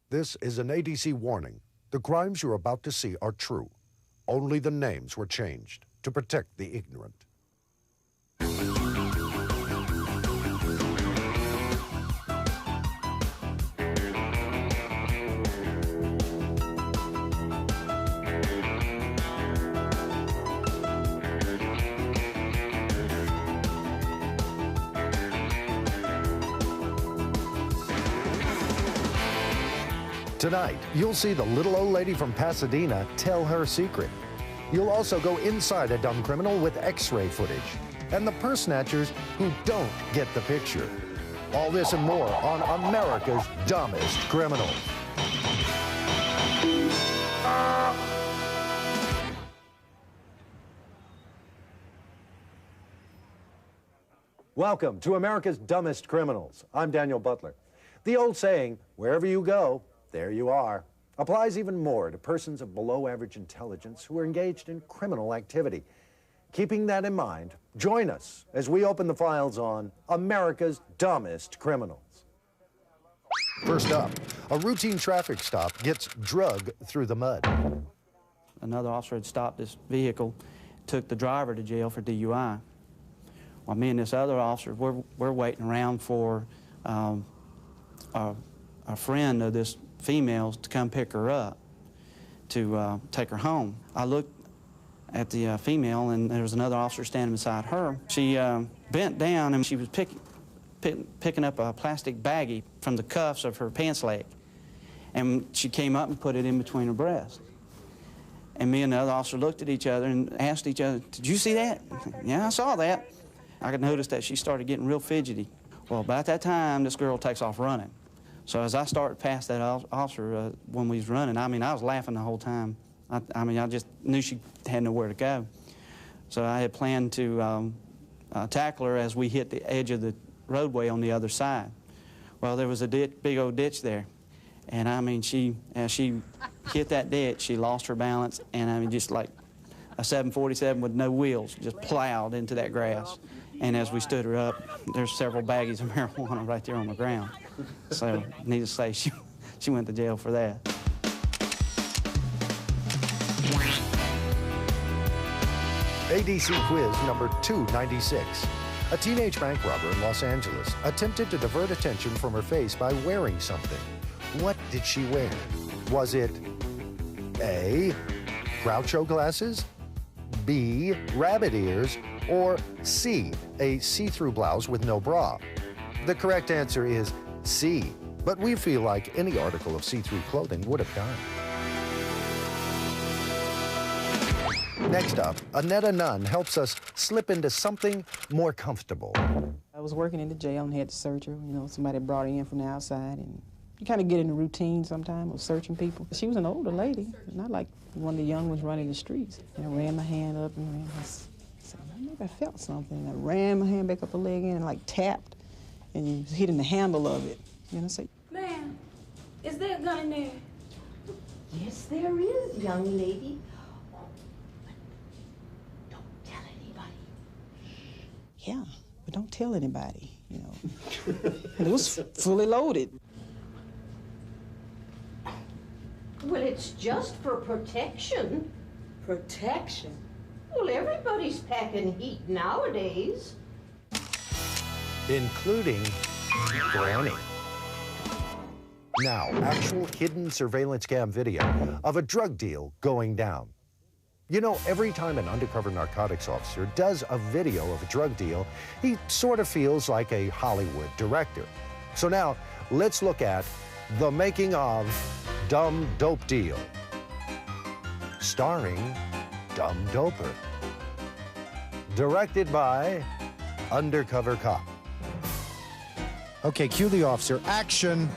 This is an ADC warning. The crimes you're about to see are true. Only the names were changed to protect the ignorant. Tonight, you'll see the little old lady from Pasadena tell her secret. You'll also go inside a dumb criminal with X-ray footage, and the purse snatchers who don't get the picture. All this and more on America's Dumbest Criminals. Welcome to America's Dumbest Criminals. I'm Daniel Butler. The old saying, wherever you go, there you are, applies even more to persons of below average intelligence who are engaged in criminal activity. Keeping that in mind, join us as we open the files on America's Dumbest Criminals. First up, a routine traffic stop gets drug through the mud. Another officer had stopped this vehicle, took the driver to jail for DUI. While me and this other officer, we're waiting around for a friend of this female's to come pick her up to take her home. I looked at the female, and there was another officer standing beside her. She bent down, and she was picking up a plastic baggie from the cuffs of her pants leg. And she came up and put it in between her breasts. And me and the other officer looked at each other and asked each other, "Did you see that?" "Yeah, I saw that." I could notice that she started getting real fidgety. Well, about that time, this girl takes off running. So as I started past that officer when we was running, I mean, I was laughing the whole time. I mean, I just knew she had nowhere to go. So I had planned to tackle her as we hit the edge of the roadway on the other side. Well, there was a big old ditch there. And I mean, as she hit that ditch, she lost her balance, and I mean, just like a 747 with no wheels, just plowed into that grass. And as we stood her up, there's several baggies of marijuana right there on the ground. So, needless to say, she went to jail for that. ADC quiz number 296. A teenage bank robber in Los Angeles attempted to divert attention from her face by wearing something. What did she wear? Was it A, Groucho glasses, B, rabbit ears, or C, a see-through blouse with no bra? The correct answer is C, but we feel like any article of see-through clothing would have done. Next up, Annetta Nunn helps us slip into something more comfortable. I was working in the jail and had to search her. You know, somebody brought her in from the outside, and you kind of get in the routine sometimes of searching people. She was an older lady, not like one of the young ones running the streets. And I ran my hand up and ran. I said, maybe I felt something. And I ran my hand back up her leg in and like tapped and hitting the handle of it. And I said, "Ma'am, is there a gun in there?" "Yes, there is, young lady. Oh, but don't tell anybody." "Yeah, but don't tell anybody, you know." And it was fully loaded. Well, it's just for protection. Protection? Well, everybody's packing heat nowadays. Including Granny. Now, actual hidden surveillance cam video of a drug deal going down. You know, every time an undercover narcotics officer does a video of a drug deal, he sort of feels like a Hollywood director. So now, let's look at the making of Dumb Dope Deal, starring Dumb Doper, directed by Undercover Cop. Okay, cue the officer. Action.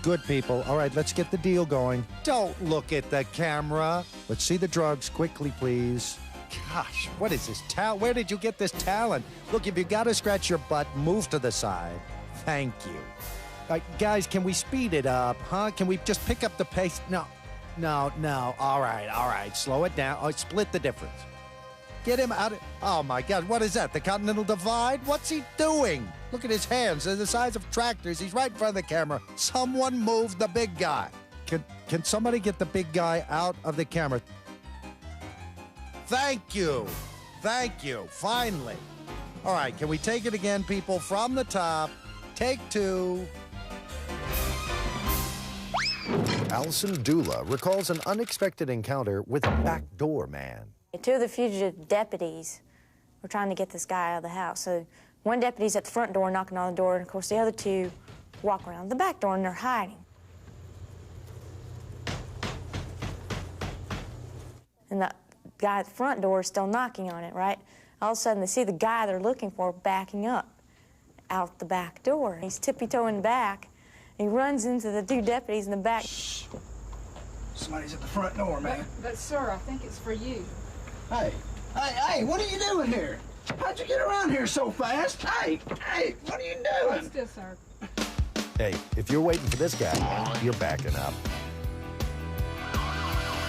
Good people. All right, let's get the deal going. Don't look at the camera. Let's see the drugs quickly, please. Gosh, what is this talent? Where did you get this talent? Look, if you gotta scratch your butt, move to the side. Thank you. Guys, can we speed it up, huh? Can we just pick up the pace? No. All right. Slow it down. Oh, split the difference. Get him out of... Oh, my God. What is that? The Continental Divide? What's he doing? Look at his hands. They're the size of tractors. He's right in front of the camera. Someone move the big guy. Can somebody get the big guy out of the camera? Thank you. Thank you. Finally. All right, can we take it again, people? From the top. Take two. Allison Dula recalls an unexpected encounter with a backdoor man. Two of the fugitive deputies were trying to get this guy out of the house. So one deputy's at the front door knocking on the door, and of course the other two walk around the back door and they're hiding. And the guy at the front door is still knocking on it, right? All of a sudden they see the guy they're looking for backing up out the back door. He's tippy-toeing back. He runs into the two deputies in the back. Shh. Somebody's at the front door, man. But sir, I think it's for you. Hey, what are you doing here? How'd you get around here so fast? Hey, what are you doing? What's this, sir? Hey, if you're waiting for this guy, you're backing up.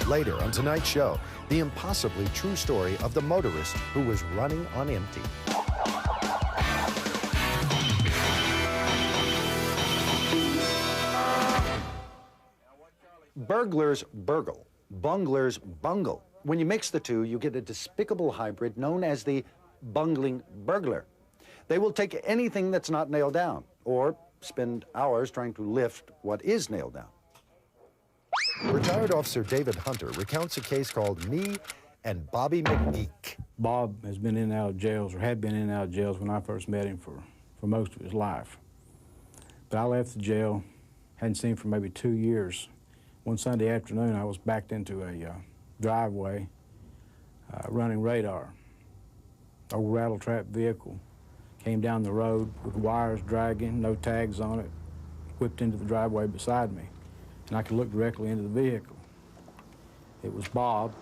Later on tonight's show, the impossibly true story of the motorist who was running on empty. Burglars burgle, bunglers bungle. When you mix the two, you get a despicable hybrid known as the bungling burglar. They will take anything that's not nailed down, or spend hours trying to lift what is nailed down. Retired Officer David Hunter recounts a case called Me and Bobby McGeek. Bob has been in and out of jails, or had been in and out of jails when I first met him for most of his life. But I left the jail, hadn't seen him for maybe 2 years. One Sunday afternoon, I was backed into a driveway running radar. Old rattle-trap vehicle came down the road with wires dragging, no tags on it, whipped into the driveway beside me, and I could look directly into the vehicle. It was Bob.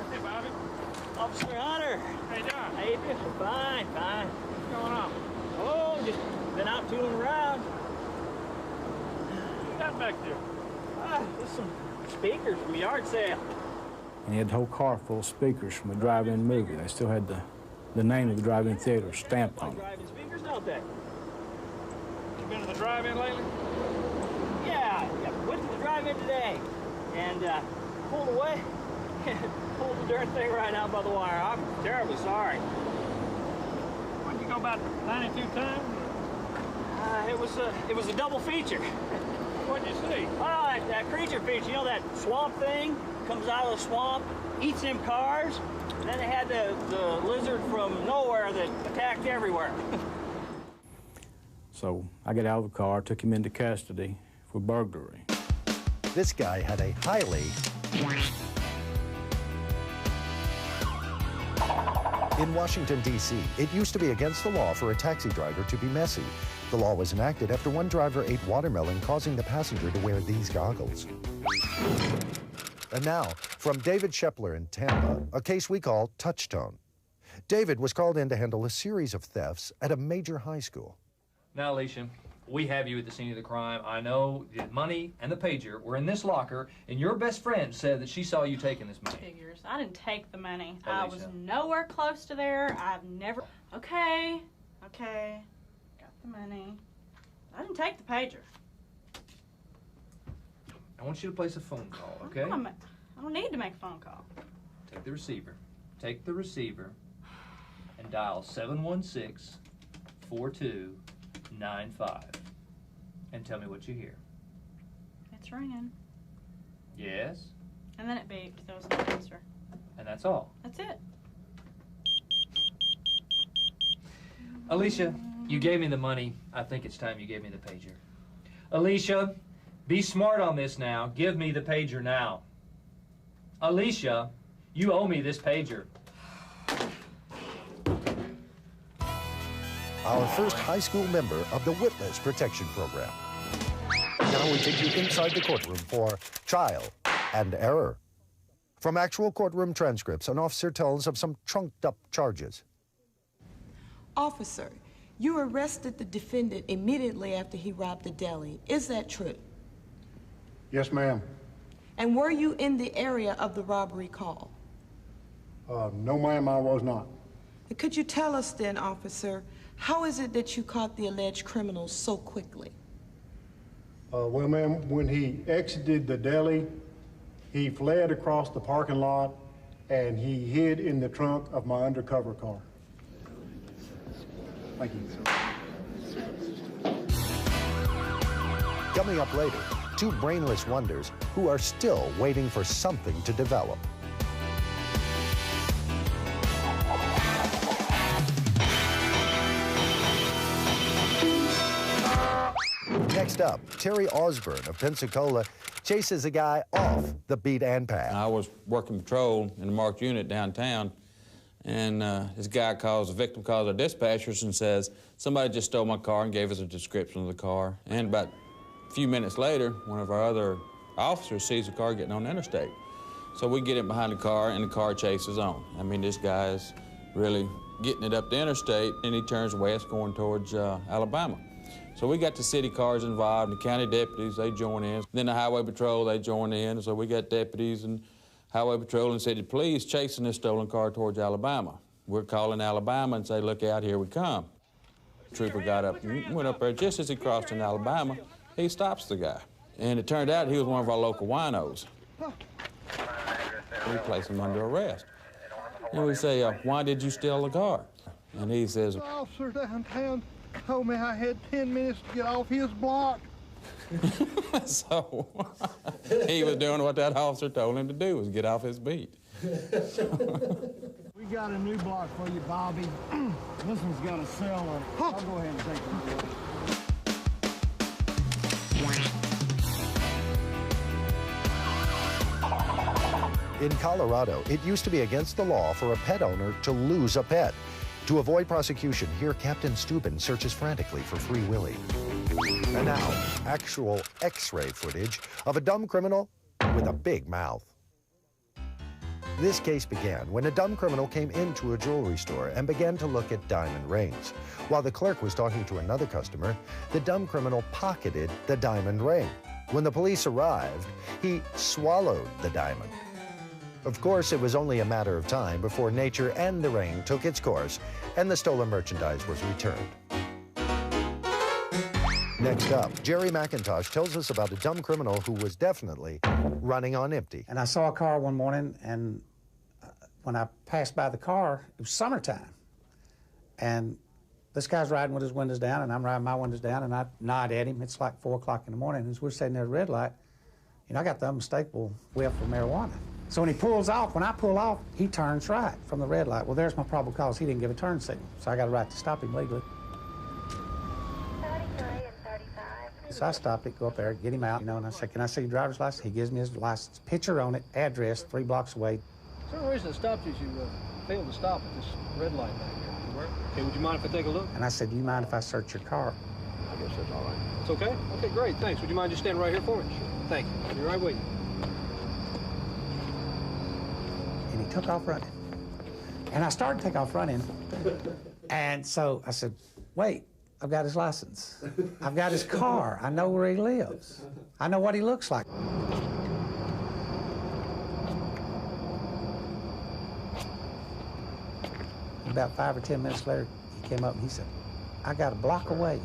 Hey, Bobby. Officer Hunter. Hey, John. How you doing? Fine. What's going on? Oh, just been out tooling around. What you got back there? There's some speakers from a yard sale. And he had the whole car full of speakers from a drive-in movie. They still had the name of the drive-in theater stamped on it. Drive-in speakers, don't they? You been to the drive-in lately? Yeah, went to the drive-in today and pulled away. Pulled the darn thing right out by the wire. I'm terribly sorry. What'd you go about 92 times? It was a double feature. What'd you see? Oh, that creature feature, you know that swamp thing? Comes out of the swamp, eats them cars. And then they had the lizard from nowhere that attacked everywhere. So I got out of the car, took him into custody for burglary. This guy had a highly... In Washington, D.C., it used to be against the law for a taxi driver to be messy. The law was enacted after one driver ate watermelon, causing the passenger to wear these goggles. And now, from David Shepler in Tampa, a case we call Touchstone. David was called in to handle a series of thefts at a major high school. Now, Alicia, we have you at the scene of the crime. I know the money and the pager were in this locker, and your best friend said that she saw you taking this money. Figures. I didn't take the money. Alicia. I was nowhere close to there. I've never... Okay. Got the money. I didn't take the pager. I want you to place a phone call, okay? I don't need to make a phone call. Take the receiver. Take the receiver and dial 716-4295 and tell me what you hear. It's ringing. Yes? And then it beeped. There was no answer. And that's all. That's it. Alicia, you gave me the money. I think it's time you gave me the pager. Alicia, be smart on this now. Give me the pager now. Alicia, you owe me this pager. Our first high school member of the Witness Protection Program. Now we take you inside the courtroom for trial and error. From actual courtroom transcripts, an officer tells of some trunked-up charges. Officer, you arrested the defendant immediately after he robbed the deli. Is that true? Yes, ma'am. And were you in the area of the robbery call? No, ma'am, I was not. Could you tell us then, officer, how is it that you caught the alleged criminals so quickly? Well, ma'am, when he exited the deli, he fled across the parking lot and he hid in the trunk of my undercover car. Thank you. Coming up later, two brainless wonders who are still waiting for something to develop. Next up, Terry Osborne of Pensacola chases a guy off the beat and path. I was working patrol in a marked unit downtown, and this guy calls, the victim calls our dispatchers and says, somebody just stole my car, and gave us a description of the car. And about a few minutes later, one of our other officers sees the car getting on the interstate. So we get in behind the car, and the car chases on. I mean, this guy is really getting it up the interstate, and he turns west going towards Alabama. So we got the city cars involved, the county deputies, they join in. Then the highway patrol, they join in. So we got deputies and highway patrol and city police chasing this stolen car towards Alabama. We're calling Alabama and say, look out, here we come. The trooper got up and went up there. Just as he crossed in Alabama, he stops the guy. And it turned out he was one of our local winos. We place him under arrest. And we say, why did you steal the car? And he says, The officer downtown told me I had 10 minutes to get off his block. So he was doing what that officer told him to do, was get off his beat. We got a new block for you, Bobby. This one's got a cell on it. I'll go ahead and take it. In Colorado, it used to be against the law for a pet owner to lose a pet. To avoid prosecution, here Captain Steuben searches frantically for Free Willy. And now, actual X-ray footage of a dumb criminal with a big mouth. This case began when a dumb criminal came into a jewelry store and began to look at diamond rings. While the clerk was talking to another customer, the dumb criminal pocketed the diamond ring. When the police arrived, he swallowed the diamond. Of course, it was only a matter of time before nature and the ring took its course and the stolen merchandise was returned. Next up, Jerry McIntosh tells us about a dumb criminal who was definitely running on empty. And I saw a car one morning, and when I passed by the car, it was summertime. And this guy's riding with his windows down, and I'm riding my windows down, and I nod at him. It's like 4 o'clock in the morning, and as we're sitting there at a red light, you know, I got the unmistakable whiff of marijuana. So when he pulls off, when I pull off, he turns right from the red light. Well, there's my probable cause. He didn't give a turn signal, so I got a right to stop him legally. So I stop it, go up there, get him out, you know, and I say, can I see your driver's license? He gives me his license, picture on it, address, 3 blocks away. Is there a reason it stopped you? You failed to stop at this red light back here. Okay, would you mind if I take a look? And I said, do you mind if I search your car? I guess that's all right. It's okay? Okay, great, thanks. Would you mind just standing right here for me? Sure. Thank you. I'll be right with you. And he took off running. And I started to take off running. And so I said, wait, I've got his license. I've got his car. I know where he lives. I know what he looks like. About 5 or 10 minutes later, he came up and he said, I got a block away.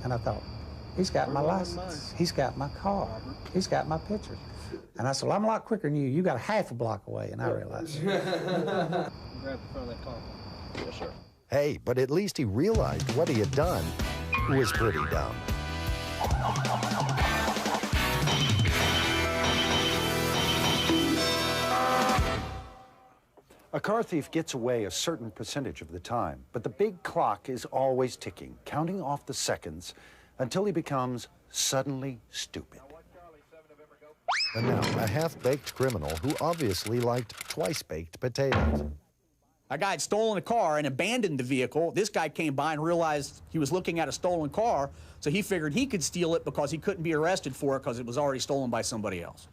And I thought, he's got my license. He's got my car. He's got my picture. And I said, well, I'm a lot quicker than you. You got a half a block away. And I realized. Grab the front of that car. Yes, sir. Hey, but at least he realized what he had done was pretty dumb. A car thief gets away a certain percentage of the time, but the big clock is always ticking, counting off the seconds until he becomes suddenly stupid. And now, a half-baked criminal who obviously liked twice-baked potatoes. A guy had stolen a car and abandoned the vehicle. This guy came by and realized he was looking at a stolen car, so he figured he could steal it because he couldn't be arrested for it because it was already stolen by somebody else.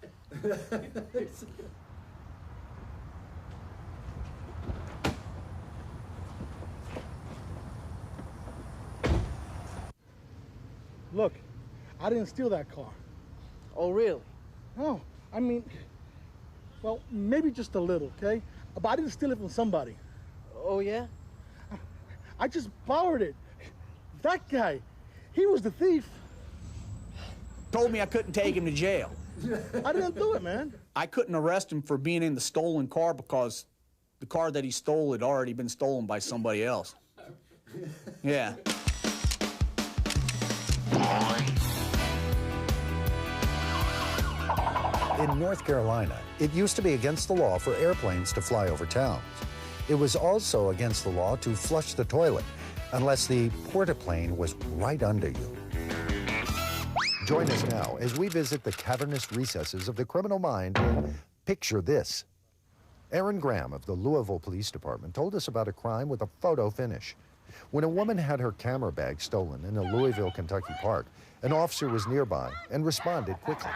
Look, I didn't steal that car. Oh, really? No, I mean, well, maybe just a little, okay? But I didn't steal it from somebody. Oh, yeah? I just borrowed it. That guy, he was the thief. Told me I couldn't take him to jail. I didn't do it, man. I couldn't arrest him for being in the stolen car because the car that he stole had already been stolen by somebody else. Yeah. In North Carolina, it used to be against the law for airplanes to fly over towns. It was also against the law to flush the toilet unless the portaplane was right under you. Join us now as we visit the cavernous recesses of the criminal mind. Picture this. Aaron Graham of the Louisville Police Department told us about a crime with a photo finish. When a woman had her camera bag stolen in a Louisville, Kentucky park, an officer was nearby and responded quickly.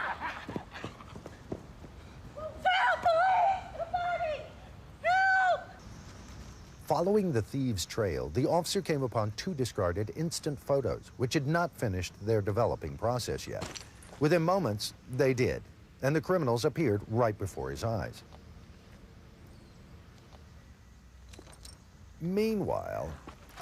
Following the thieves' trail, the officer came upon 2 discarded instant photos, which had not finished their developing process yet. Within moments, they did, and the criminals appeared right before his eyes. Meanwhile,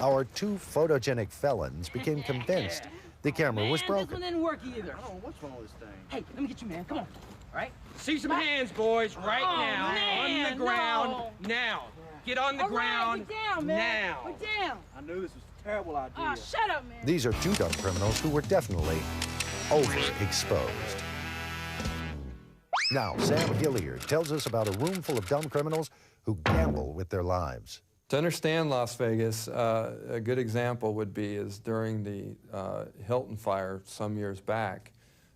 our 2 photogenic felons became convinced the camera was This broken. one didn't work either. Oh, what's wrong with this thing? Hey, let me get you, man. Come on. All right? See some hands, boys, right now. Man, on the ground, no. now. Get on the ground, we're down, man. now. We're down. I knew this was a terrible idea. Oh, shut up, man. These are 2 dumb criminals who were definitely overexposed. Now, Sam Hilliard tells us about a room full of dumb criminals who gamble with their lives. To understand Las Vegas, a good example would be is during the Hilton fire some years back,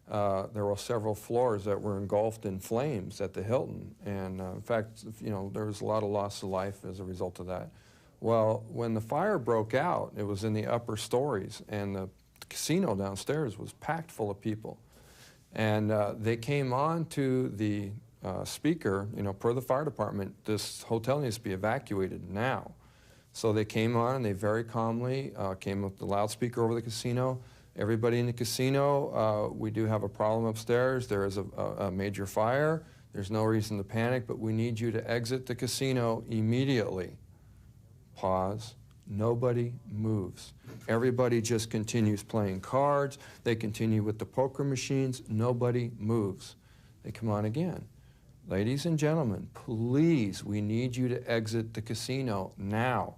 there were several floors that were engulfed in flames at the Hilton. And in fact, you know, there was a lot of loss of life as a result of that. Well, when the fire broke out, it was in the upper stories, and the casino downstairs was packed full of people. And they came on to the speaker, you know, per the fire department, this hotel needs to be evacuated now. So they came on and they very calmly came with the loudspeaker over the casino. Everybody in the casino, we do have a problem upstairs. There is a major fire. There's no reason to panic, but we need you to exit the casino immediately. Pause. Nobody moves. Everybody just continues playing cards. They continue with the poker machines. Nobody moves. They come on again. Ladies and gentlemen, please, we need you to exit the casino now.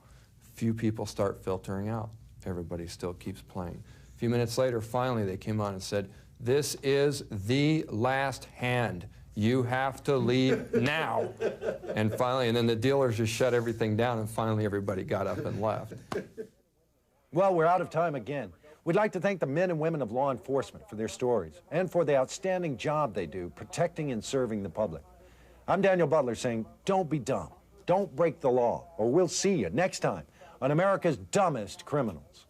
Few people start filtering out. Everybody still keeps playing. A few minutes later, finally, they came on and said, "This is the last hand. You have to leave now." And finally, and then the dealers just shut everything down, and finally everybody got up and left. Well, we're out of time again. We'd like to thank the men and women of law enforcement for their stories and for the outstanding job they do protecting and serving the public. I'm Daniel Butler saying, don't be dumb. Don't break the law, or we'll see you next time on America's Dumbest Criminals.